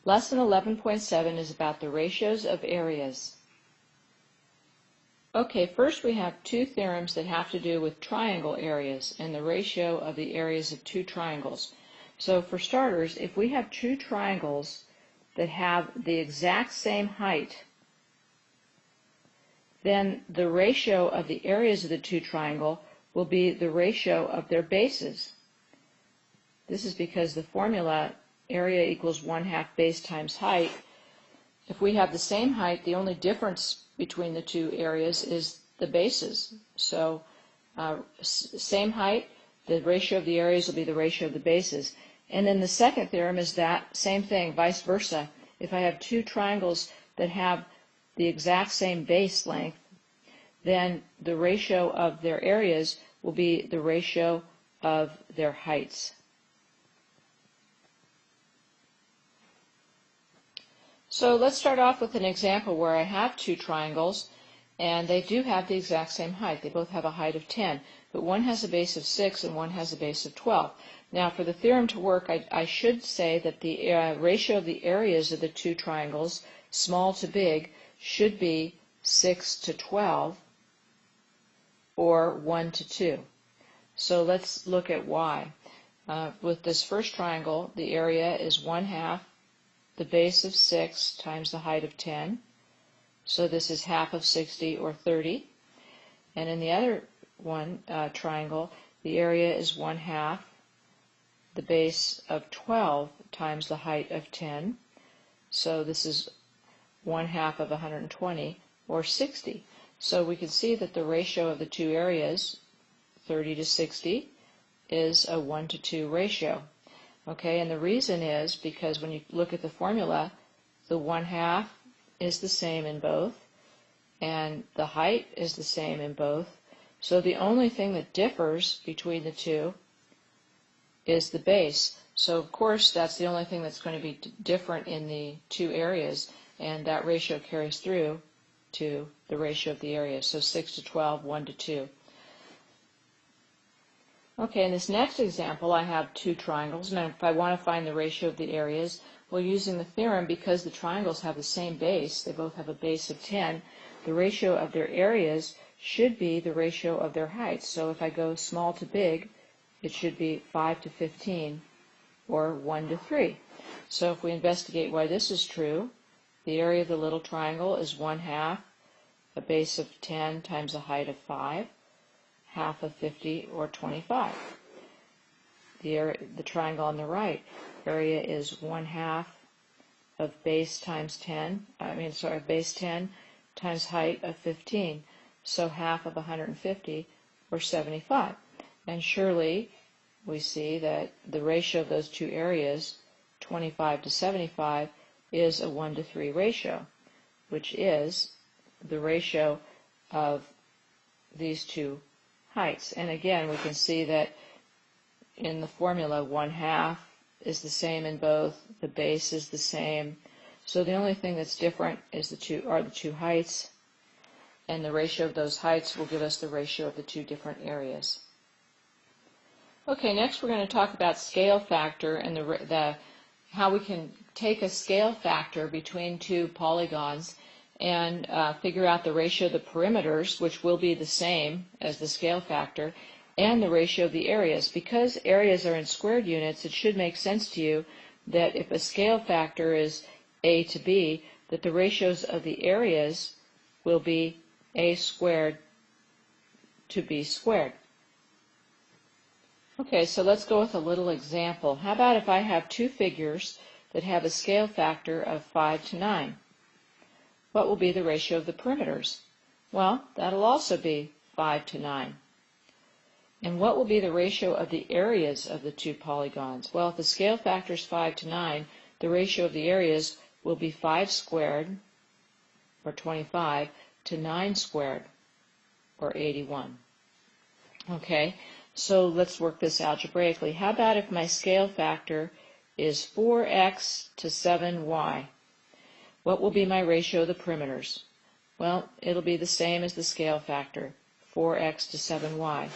Lesson 11.7 is about the ratios of areas. Okay, first we have two theorems that have to do with triangle areas and the ratio of the areas of two triangles. So for starters, if we have two triangles that have the exact same height, then the ratio of the areas of the two triangles will be the ratio of their bases. This is because the formula area equals 1/2 base times height. If we have the same height, the only difference between the two areas is the bases. So same height, the ratio of the areas will be the ratio of the bases. And then the second theorem is that same thing, vice versa. If I have two triangles that have the exact same base length, then the ratio of their areas will be the ratio of their heights. So let's start off with an example where I have two triangles and they do have the exact same height. They both have a height of 10, but one has a base of 6 and one has a base of 12. Now for the theorem to work, I should say that the ratio of the areas of the two triangles, small to big, should be 6 to 12 or 1 to 2. So let's look at why. With this first triangle, the area is 1/2 the base of 6 times the height of 10. So this is half of 60 or 30. And in the other one triangle, the area is 1/2 the base of 12 times the height of 10. So this is 1/2 of 120 or 60. So we can see that the ratio of the two areas, 30 to 60, is a 1 to 2 ratio. Okay, and the reason is because when you look at the formula, the 1/2 is the same in both, and the height is the same in both. So the only thing that differs between the two is the base. So of course that's the only thing that's going to be different in the two areas, and that ratio carries through to the ratio of the areas. So 6 to 12, 1 to 2. Okay, in this next example I have two triangles, and if I want to find the ratio of the areas, well, using the theorem, because the triangles have the same base, they both have a base of 10, the ratio of their areas should be the ratio of their heights. So if I go small to big, it should be 5 to 15 or 1 to 3. So if we investigate why this is true, the area of the little triangle is 1/2 a base of 10 times a height of 5, half of 50 or 25. The triangle on the right, area is 1/2 of base times 10, base 10 times height of 15, so half of 150 or 75. And surely we see that the ratio of those two areas, 25 to 75, is a 1 to 3 ratio, which is the ratio of these two heights. And again, we can see that in the formula, 1/2 is the same in both, the base is the same. So the only thing that's different is the two heights, and the ratio of those heights will give us the ratio of the two different areas. Okay, next we're going to talk about scale factor and how we can take a scale factor between two polygons and figure out the ratio of the perimeters, which will be the same as the scale factor, and the ratio of the areas. Because areas are in squared units, it should make sense to you that if a scale factor is a to b, that the ratios of the areas will be a squared to b squared. Okay, so let's go with a little example. How about if I have two figures that have a scale factor of 5 to 9? What will be the ratio of the perimeters? Well, that'll also be 5 to 9. And what will be the ratio of the areas of the two polygons? Well, if the scale factor is 5 to 9, the ratio of the areas will be 5 squared, or 25, to 9 squared, or 81. Okay, so let's work this algebraically. How about if my scale factor is 4x to 7y? What will be my ratio of the perimeters? Well, it'll be the same as the scale factor, 4x to 7y.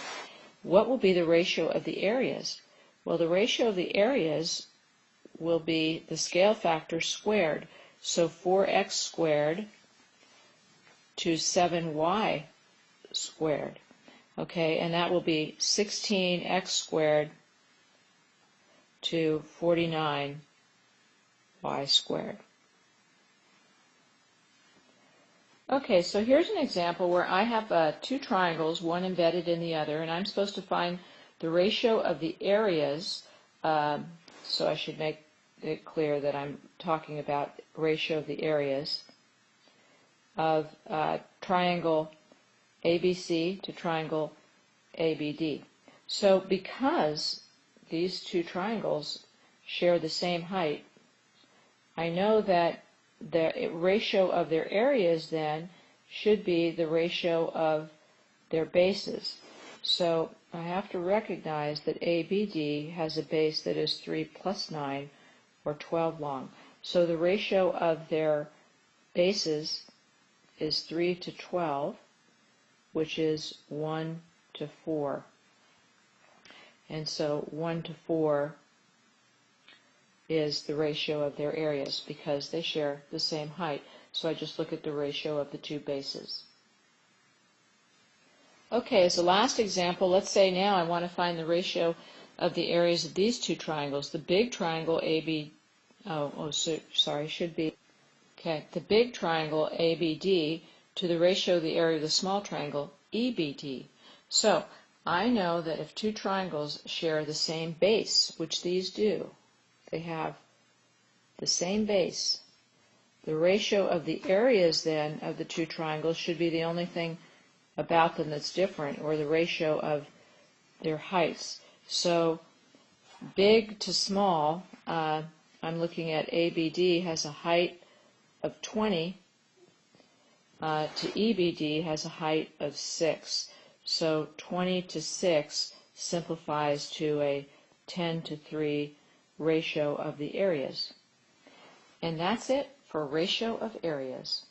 What will be the ratio of the areas? Well, the ratio of the areas will be the scale factor squared. So 4x squared to 7y squared. Okay, and that will be 16x squared to 49y squared. Okay, so here's an example where I have two triangles, one embedded in the other, and I'm supposed to find the ratio of the areas, so I should make it clear that I'm talking about ratio of the areas of triangle ABC to triangle ABD. So because these two triangles share the same height, I know that the ratio of their areas then should be the ratio of their bases. So I have to recognize that ABD has a base that is 3 plus 9, or 12 long. So the ratio of their bases is 3 to 12, which is 1 to 4. And so 1 to 4 is the ratio of their areas because they share the same height. So I just look at the ratio of the two bases. Okay, as the last example, let's say now I want to find the ratio of the areas of these two triangles. The big triangle should be, okay, the big triangle ABD to the ratio of the area of the small triangle EBD. So I know that if two triangles share the same base, which these do, they have the same base, the ratio of the areas then of the two triangles should be the only thing about them that's different, or the ratio of their heights. So big to small, I'm looking at ABD has a height of 20, to EBD has a height of 6. So 20 to 6 simplifies to a 10 to 3 ratio of the areas. And that's it for ratio of areas.